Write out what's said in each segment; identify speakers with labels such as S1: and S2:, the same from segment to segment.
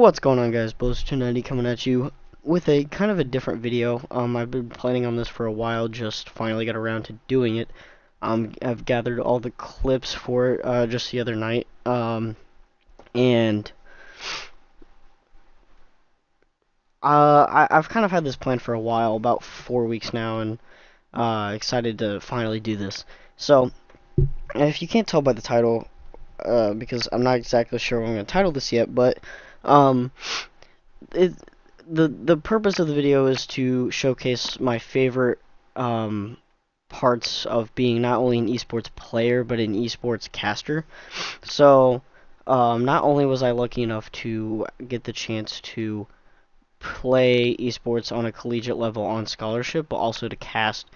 S1: What's going on, guys? Bose290 coming at you with a kind of a different video. I've been planning on this for a while, just finally got around to doing it. I've gathered all the clips for it just the other night, and I've kind of had this plan for a while, about 4 weeks now, and excited to finally do this. So, if you can't tell by the title, because I'm not exactly sure what I'm going to title this yet, but the purpose of the video is to showcase my favorite parts of being not only an esports player but an esports caster. So not only was I lucky enough to get the chance to play esports on a collegiate level on scholarship, but also to cast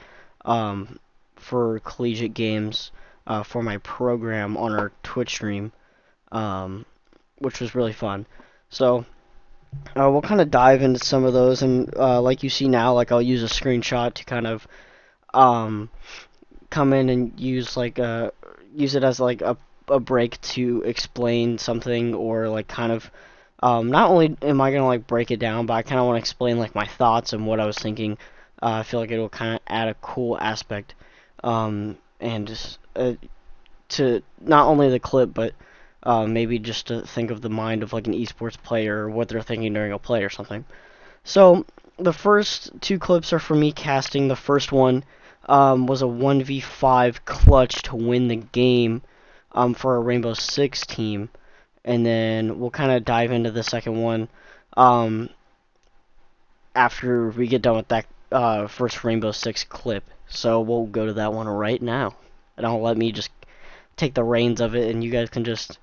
S1: for collegiate games for my program on our Twitch stream, which was really fun. So we'll kind of dive into some of those, and like you see now, like I'll use a screenshot to kind of come in and use it as like a break to explain something, or like kind of not only am I gonna like break it down, but I kind of want to explain like my thoughts and what I was thinking. I feel like it will kind of add a cool aspect, and just to not only the clip, but maybe just to think of the mind of like an esports player, or what they're thinking during a play or something. So the first two clips are for me casting. The first one was a 1v5 clutch to win the game for a Rainbow Six team, and then we'll kind of dive into the second one after we get done with that first Rainbow Six clip. So we'll go to that one right now, and I'll let me just take the reins of it, and you guys can just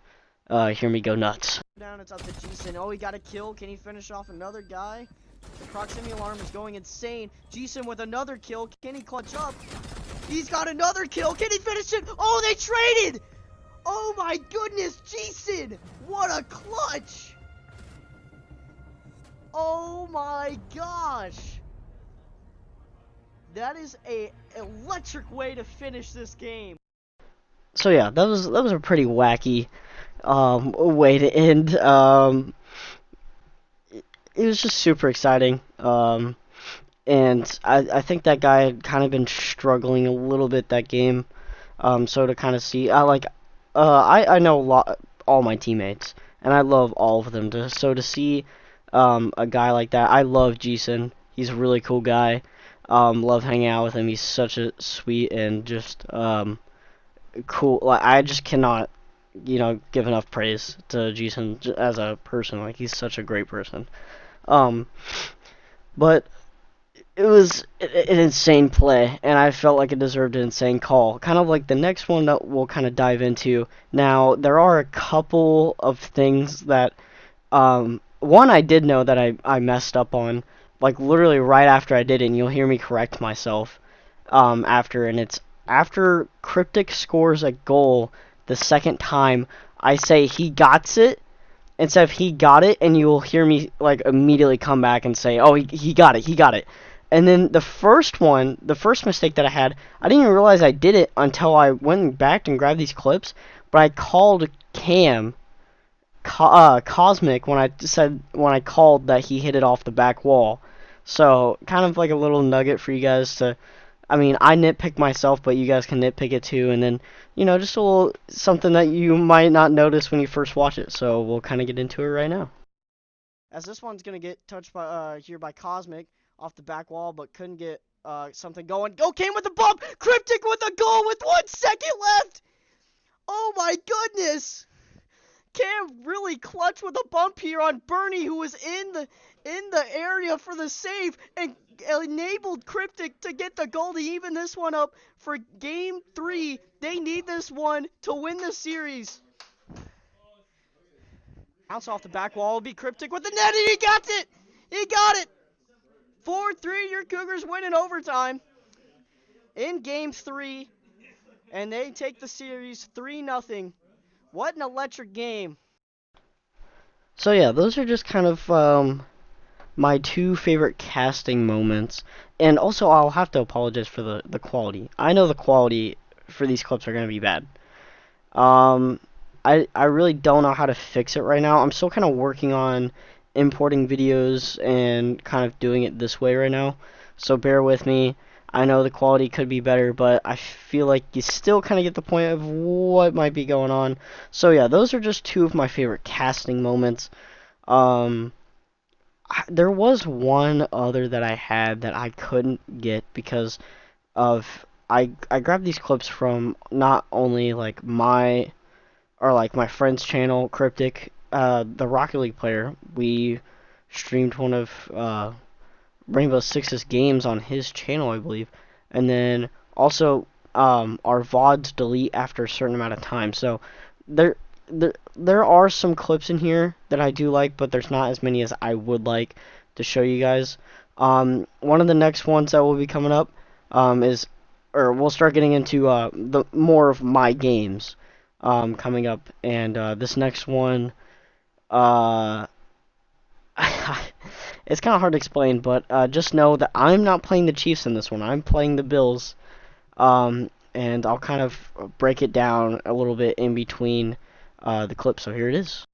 S1: hear me go nuts.
S2: Down, it's up to Jason. Oh, he got a kill. Can he finish off another guy? The proximity alarm is going insane. Jason with another kill. Can he clutch up? He's got another kill. Can he finish it? Oh, they traded! Oh my goodness, Jason! What a clutch! Oh my gosh! That is a electric way to finish this game.
S1: So yeah, that was a pretty wacky way to end. It was just super exciting, and I think that guy had kind of been struggling a little bit that game. So to kind of see, I know all my teammates, and I love all of them. So to see a guy like that, I love Jason. He's a really cool guy. Love hanging out with him. He's such a sweet and just cool. Like, I just cannot, give enough praise to Jason as a person. Like, he's such a great person. But it was an insane play, and I felt like it deserved an insane call. Kind of like the next one that we'll kind of dive into. Now, there are a couple of things that, one I did know that I messed up on, like literally right after I did it, and you'll hear me correct myself after, and it's after Cryptic scores a goal the second time, I say he gots it instead of he got it, and you'll hear me like immediately come back and say, oh, he got it. And then the first mistake that I had, I didn't even realize I did it until I went back and grabbed these clips, but I called Cosmic when I called that he hit it off the back wall. So, kind of like a little nugget for you guys to, I mean, I nitpick myself, but you guys can nitpick it too, and then, just a little something that you might not notice when you first watch it. So, we'll kind of get into it right now.
S2: As this one's gonna get touched by here by Cosmic off the back wall, but couldn't get something going. Oh, came with a bump. Cryptic with a goal with 1 second left. Oh my goodness. Cam really clutch with a bump here on Bernie, who was in the area for the save and enabled Cryptic to get the goal to even this one up for game 3. They need this one to win the series. Bounce off the back wall will be Cryptic with the net, and he got it! He got it! 4-3, your Cougars win in overtime in game 3, and they take the series 3-0. What an electric game.
S1: So, yeah, those are just kind of my two favorite casting moments. And also, I'll have to apologize for the quality. I know the quality for these clips are going to be bad. Um, I really don't know how to fix it right now. I'm still kind of working on importing videos and kind of doing it this way right now. So bear with me. I know the quality could be better, but I feel like you still kind of get the point of what might be going on. So yeah, those are just two of my favorite casting moments. Um, there was one other that I had that I couldn't get because of I grabbed these clips from not only like my friend's channel, Cryptic, the Rocket League player. We streamed one of Rainbow Six's games on his channel, I believe, and then also our VODs delete after a certain amount of time. So there there are some clips in here that I do like, but there's not as many as I would like to show you guys. One of the next ones that will be coming up is, or we'll start getting into the more of my games coming up, and this next one, uh, it's kind of hard to explain, but just know that I'm not playing the Chiefs in this one. I'm playing the Bills, and I'll kind of break it down a little bit in between the clip. So here it is.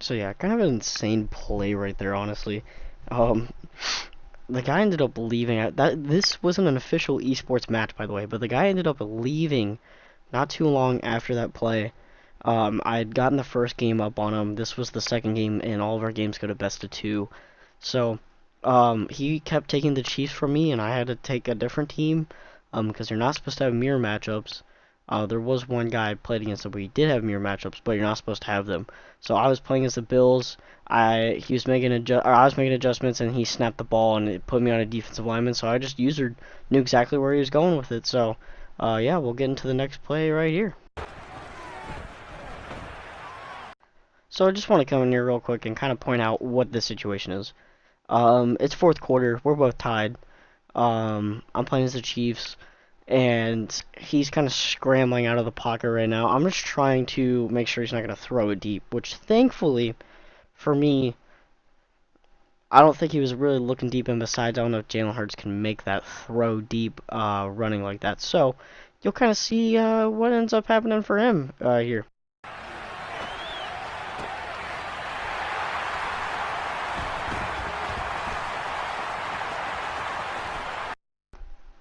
S1: So yeah, kind of an insane play right there, honestly. Um, the guy ended up leaving. That this wasn't an official esports match, by the way, but the guy ended up leaving not too long after that play. I had gotten the first game up on him. This was the second game, and all of our games go to best of 2. So, he kept taking the Chiefs from me, and I had to take a different team, because you're not supposed to have mirror matchups. There was one guy I played against that we did have mirror matchups, but you're not supposed to have them. So I was playing as the Bills. I was making adjustments, and he snapped the ball, and it put me on a defensive lineman. So I just knew exactly where he was going with it. So, yeah, we'll get into the next play right here. So I just want to come in here real quick and kind of point out what this situation is. It's fourth quarter. We're both tied. I'm playing as the Chiefs, and he's kind of scrambling out of the pocket right now. I'm just trying to make sure he's not going to throw it deep, which thankfully for me, I don't think he was really looking deep, and besides, I don't know if Jalen Hurts can make that throw deep running like that. So you'll kind of see what ends up happening for him here.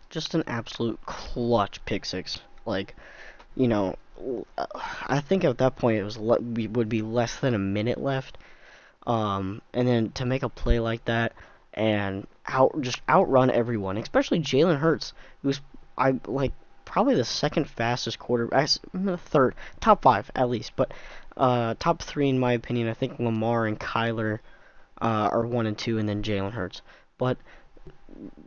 S1: Just an absolute clutch pick six. Like, you know, I think at that point it would be less than a minute left. And then to make a play like that and just outrun everyone, especially Jalen Hurts, who's probably the second fastest quarterback, third, top 5 at least, but top 3 in my opinion. I think Lamar and Kyler are 1 and 2, and then Jalen Hurts. But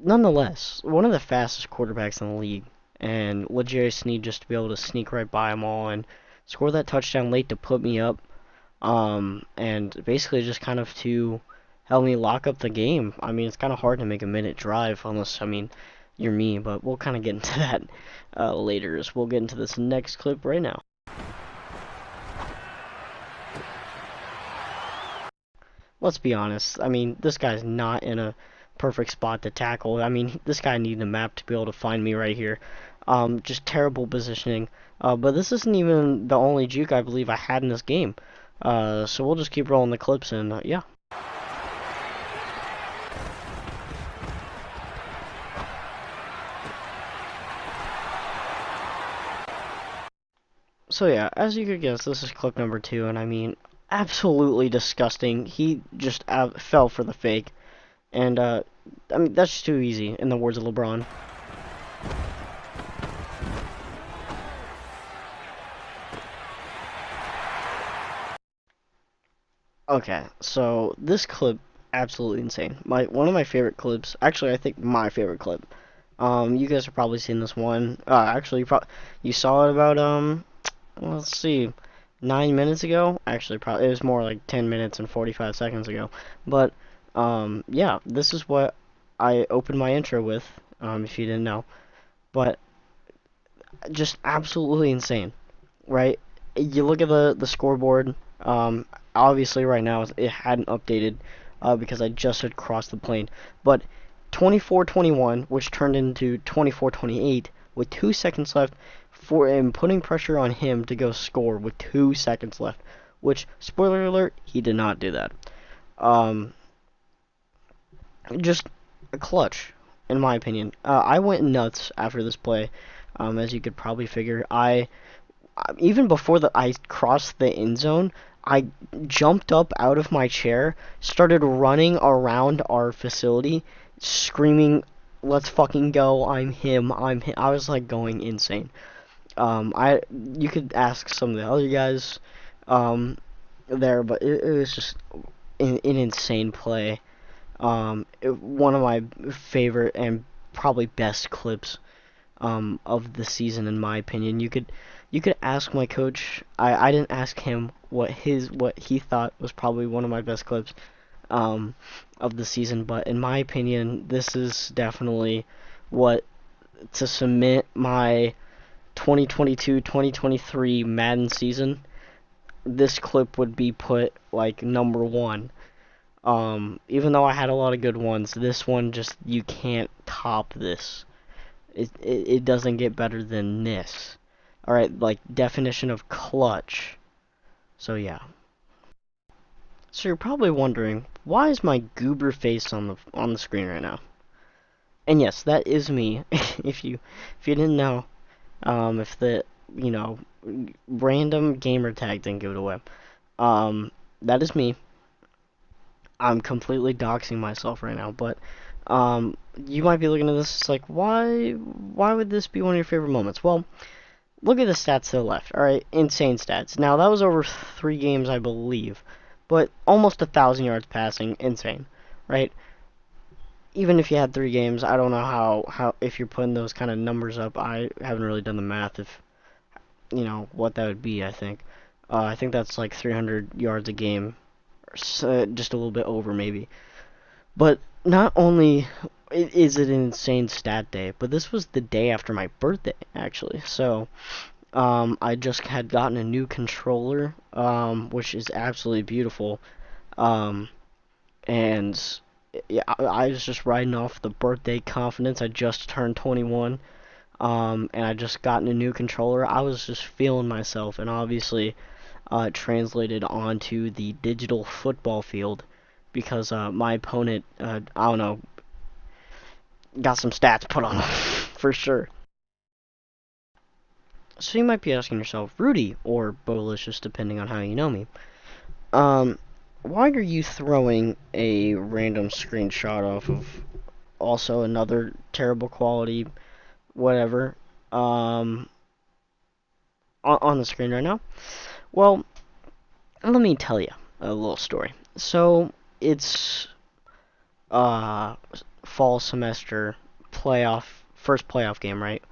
S1: nonetheless, one of the fastest quarterbacks in the league, and L'Jarius Sneed just to be able to sneak right by them all and score that touchdown late to put me up, and basically just kind of to help me lock up the game. I mean, it's kind of hard to make a minute drive unless, I mean, you're me, but we'll kind of get into that later as we'll get into this next clip right now. Let's be honest, I mean, this guy's not in a perfect spot to tackle. I mean, this guy needed a map to be able to find me right here. Just terrible positioning. But this isn't even the only juke I believe I had in this game. So we'll just keep rolling the clips and yeah. So yeah, as you could guess, this is clip number 2, and I mean, absolutely disgusting. He just fell for the fake, and I mean that's just too easy, in the words of LeBron. Okay, so this clip, absolutely insane. One of my favorite clips, actually, I think my favorite clip. You guys have probably seen this one. Actually, you saw it about well, let's see, 9 minutes ago. Actually, probably it was more like 10 minutes and 45 seconds ago. But yeah, this is what I opened my intro with. If you didn't know, but just absolutely insane, right? You look at the scoreboard. Obviously, right now it hadn't updated because I just had crossed the plane. But 24-21, which turned into 24-28 with 2 seconds left, for him putting pressure on him to go score with 2 seconds left. Which, spoiler alert, he did not do that. Um, just a clutch, in my opinion. I went nuts after this play. As you could probably figure, even before I crossed the end zone, I jumped up out of my chair, started running around our facility, screaming, "Let's fucking go! I'm him! I'm him!" I was like going insane. You could ask some of the other guys, there, but it was just an insane play. One of my favorite and probably best clips of the season, in my opinion. You could ask my coach. I didn't ask him what he thought was probably one of my best clips um, of the season, but in my opinion, this is definitely what to cement my 2022-2023 Madden season. This clip would be put like number one. Even though I had a lot of good ones, this one just you can't top this. It doesn't get better than this. Alright, like definition of clutch. So yeah. So you're probably wondering, why is my goober face on the screen right now? And yes, that is me. if you didn't know, if the you know random gamer tag didn't give it away. That is me. I'm completely doxing myself right now, but you might be looking at this it's like, why would this be one of your favorite moments? Well, look at the stats to the left. All right, insane stats. Now that was over 3 games, I believe, but almost 1,000 yards passing, insane, right? Even if you had 3 games, I don't know how if you're putting those kind of numbers up. I haven't really done the math if what that would be. I think that's like 300 yards a game, just a little bit over maybe. But not only is it an insane stat day, but this was the day after my birthday, actually. So, I just had gotten a new controller, which is absolutely beautiful. Um, and yeah, I was just riding off the birthday confidence. I just turned 21, and I just gotten a new controller. I was just feeling myself, and obviously, translated onto the digital football field because my opponent, I don't know, got some stats put on him for sure. So you might be asking yourself, Rudy, or Bolicious, depending on how you know me, um, why are you throwing a random screenshot off of also another terrible quality, whatever, um, on the screen right now? Well, let me tell you a little story. So it's uh fall semester playoff first playoff game, right?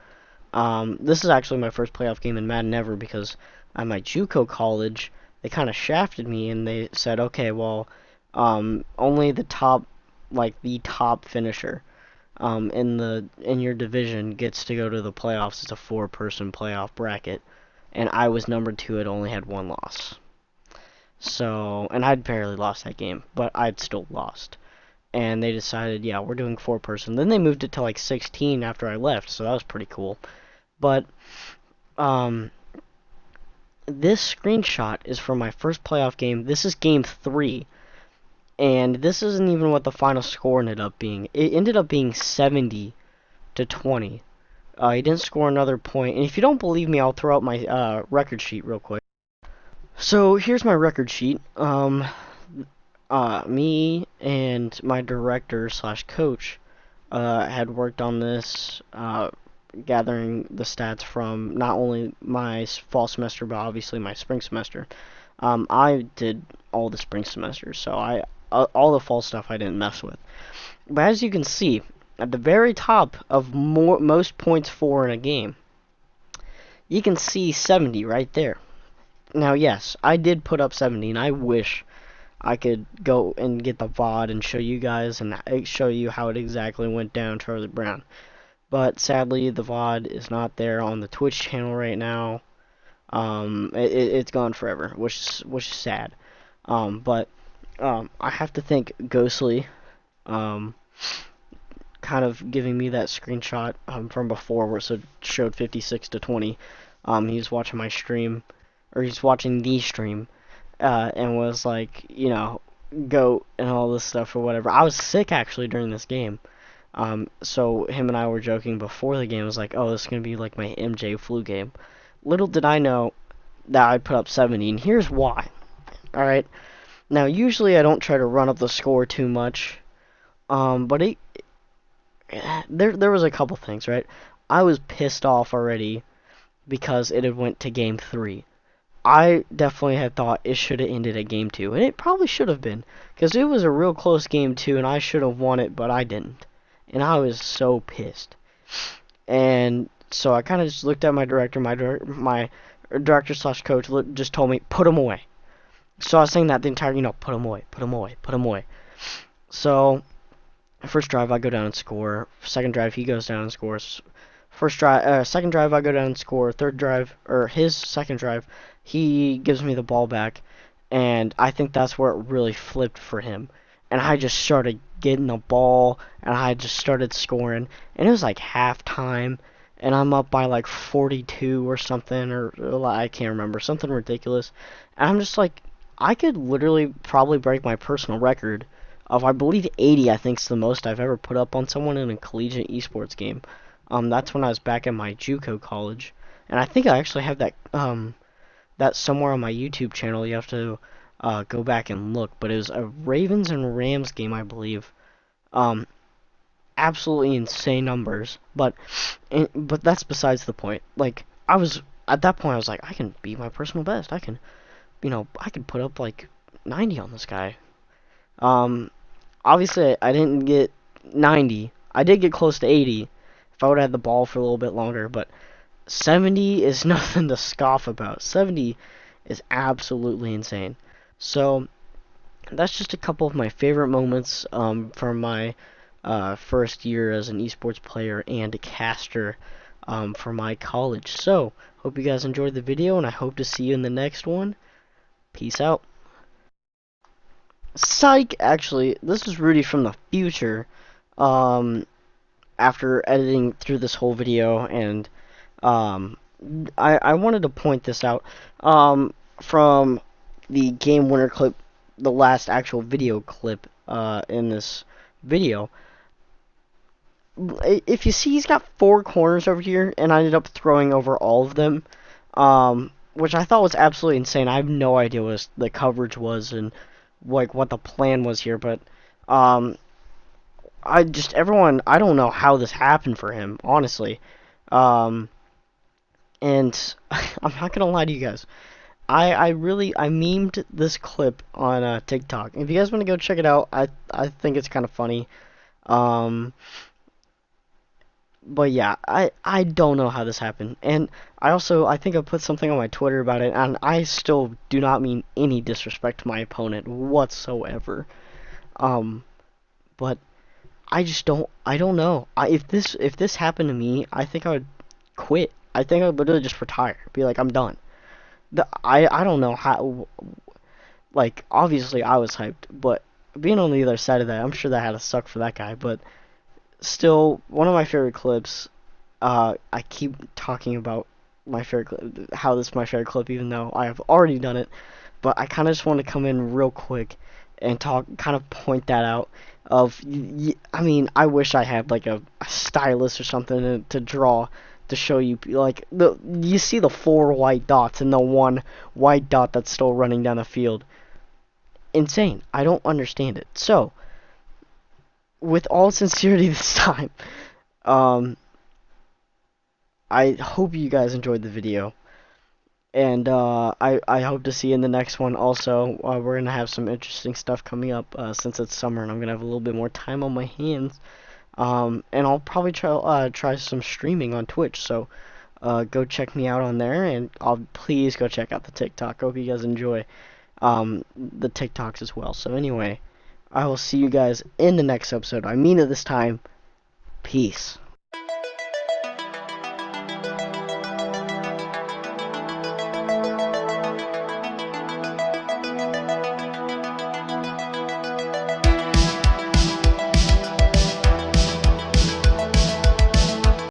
S1: This is actually my first playoff game in Madden ever because at my JUCO college they kind of shafted me and they said, okay, well, only the top finisher in your division gets to go to the playoffs. It's a 4-person playoff bracket, and I was number 2. It only had 1 loss. So, and I'd barely lost that game, but I'd still lost. And they decided, yeah, we're doing 4-person. Then they moved it to like 16 after I left, so that was pretty cool. But, um, this screenshot is from my first playoff game. This is game 3, and this isn't even what the final score ended up being. It ended up being 70-20. He didn't score another point, and if you don't believe me, I'll throw out my record sheet real quick. So here's my record sheet. Me and my director slash coach had worked on this, gathering the stats from not only my fall semester but obviously my spring semester. I did all the spring semesters, so all the fall stuff I didn't mess with. But as you can see, at the very top of most points for in a game, you can see 70 right there. Now, yes, I did put up 70, and I wish I could go and get the VOD and show you guys and show you how it exactly went down, Charlie Brown. But sadly, the VOD is not there on the Twitch channel right now. It's gone forever, which is sad. But I have to thank Ghostly, um, kind of giving me that screenshot from before where it showed 56-20. He's watching my stream, or he's watching the stream, and was like, goat and all this stuff or whatever. I was sick actually during this game. So him and I were joking before the game. I was like, oh, this is going to be like my MJ flu game. Little did I know that I'd put up 70, and here's why. Alright, now usually I don't try to run up the score too much, but there was a couple things, right? I was pissed off already because it had went to game 3. I definitely had thought it should have ended at game 2, and it probably should have been, because it was a real close game 2, and I should have won it, but I didn't. And I was so pissed. And so I kind of just looked at my director. My director slash coach just told me, put him away. So I was saying that the entire, put him away, put him away, put him away. So first drive I go down and score. Second drive he goes down and scores. Second drive I go down and score. Third drive, or his second drive, he gives me the ball back, and I think that's where it really flipped for him. And I just started getting the ball, and I just started scoring, and it was like halftime, and I'm up by like 42 or something, or I can't remember, something ridiculous. And I'm just like, I could literally probably break my personal record of, I believe, 80. I think is the most I've ever put up on someone in a collegiate esports game. That's when I was back at my JUCO college, and I think I actually have that somewhere on my YouTube channel. You have to go back and look, but it was a Ravens and Rams game, I believe. Absolutely insane numbers, but that's besides the point. Like, I was at that point, I was like, I can beat my personal best. I can, I can put up like 90 on this guy. Obviously, I didn't get 90. I did get close to 80 if I would have had the ball for a little bit longer, but 70 is nothing to scoff about. 70 is absolutely insane. So that's just a couple of my favorite moments from my first year as an esports player and a caster for my college. So hope you guys enjoyed the video, and I hope to see you in the next one. Peace out. Psych! Actually, this is Rudy from the future. After editing through this whole video, and I wanted to point this out. From the game winner clip, the last actual video clip in this video, if you see, he's got 4 corners over here, and I ended up throwing over all of them, which I thought was absolutely insane. I have no idea what the coverage was and like what the plan was here, but I don't know how this happened for him, honestly. And I'm not gonna lie to you guys. I memed this clip on TikTok. If you guys want to go check it out, I think it's kind of funny. But yeah, I don't know how this happened. And I think I put something on my Twitter about it, and I still do not mean any disrespect to my opponent whatsoever. But I don't know. If this happened to me, I think I would quit. I think I would literally just retire. Be like, I'm done. I don't know how, like, obviously I was hyped, but being on the other side of that, I'm sure that had to suck for that guy, but still, one of my favorite clips, I keep talking about my favorite clip, how this is my favorite clip, even though I have already done it. But I kind of just want to come in real quick and talk, kind of point that out. I mean, I wish I had like a stylus or something to draw to show you, like you see the 4 white dots and the 1 white dot that's still running down the field. Insane. I don't understand it. So, with all sincerity this time, um, I hope you guys enjoyed the video. And I hope to see you in the next one. Also, we're gonna have some interesting stuff coming up since it's summer, and I'm gonna have a little bit more time on my hands. And I'll probably try some streaming on Twitch. So go check me out on there, and please go check out the TikTok. Hope you guys enjoy the TikToks as well. So anyway, I will see you guys in the next episode. I mean it this time. Peace.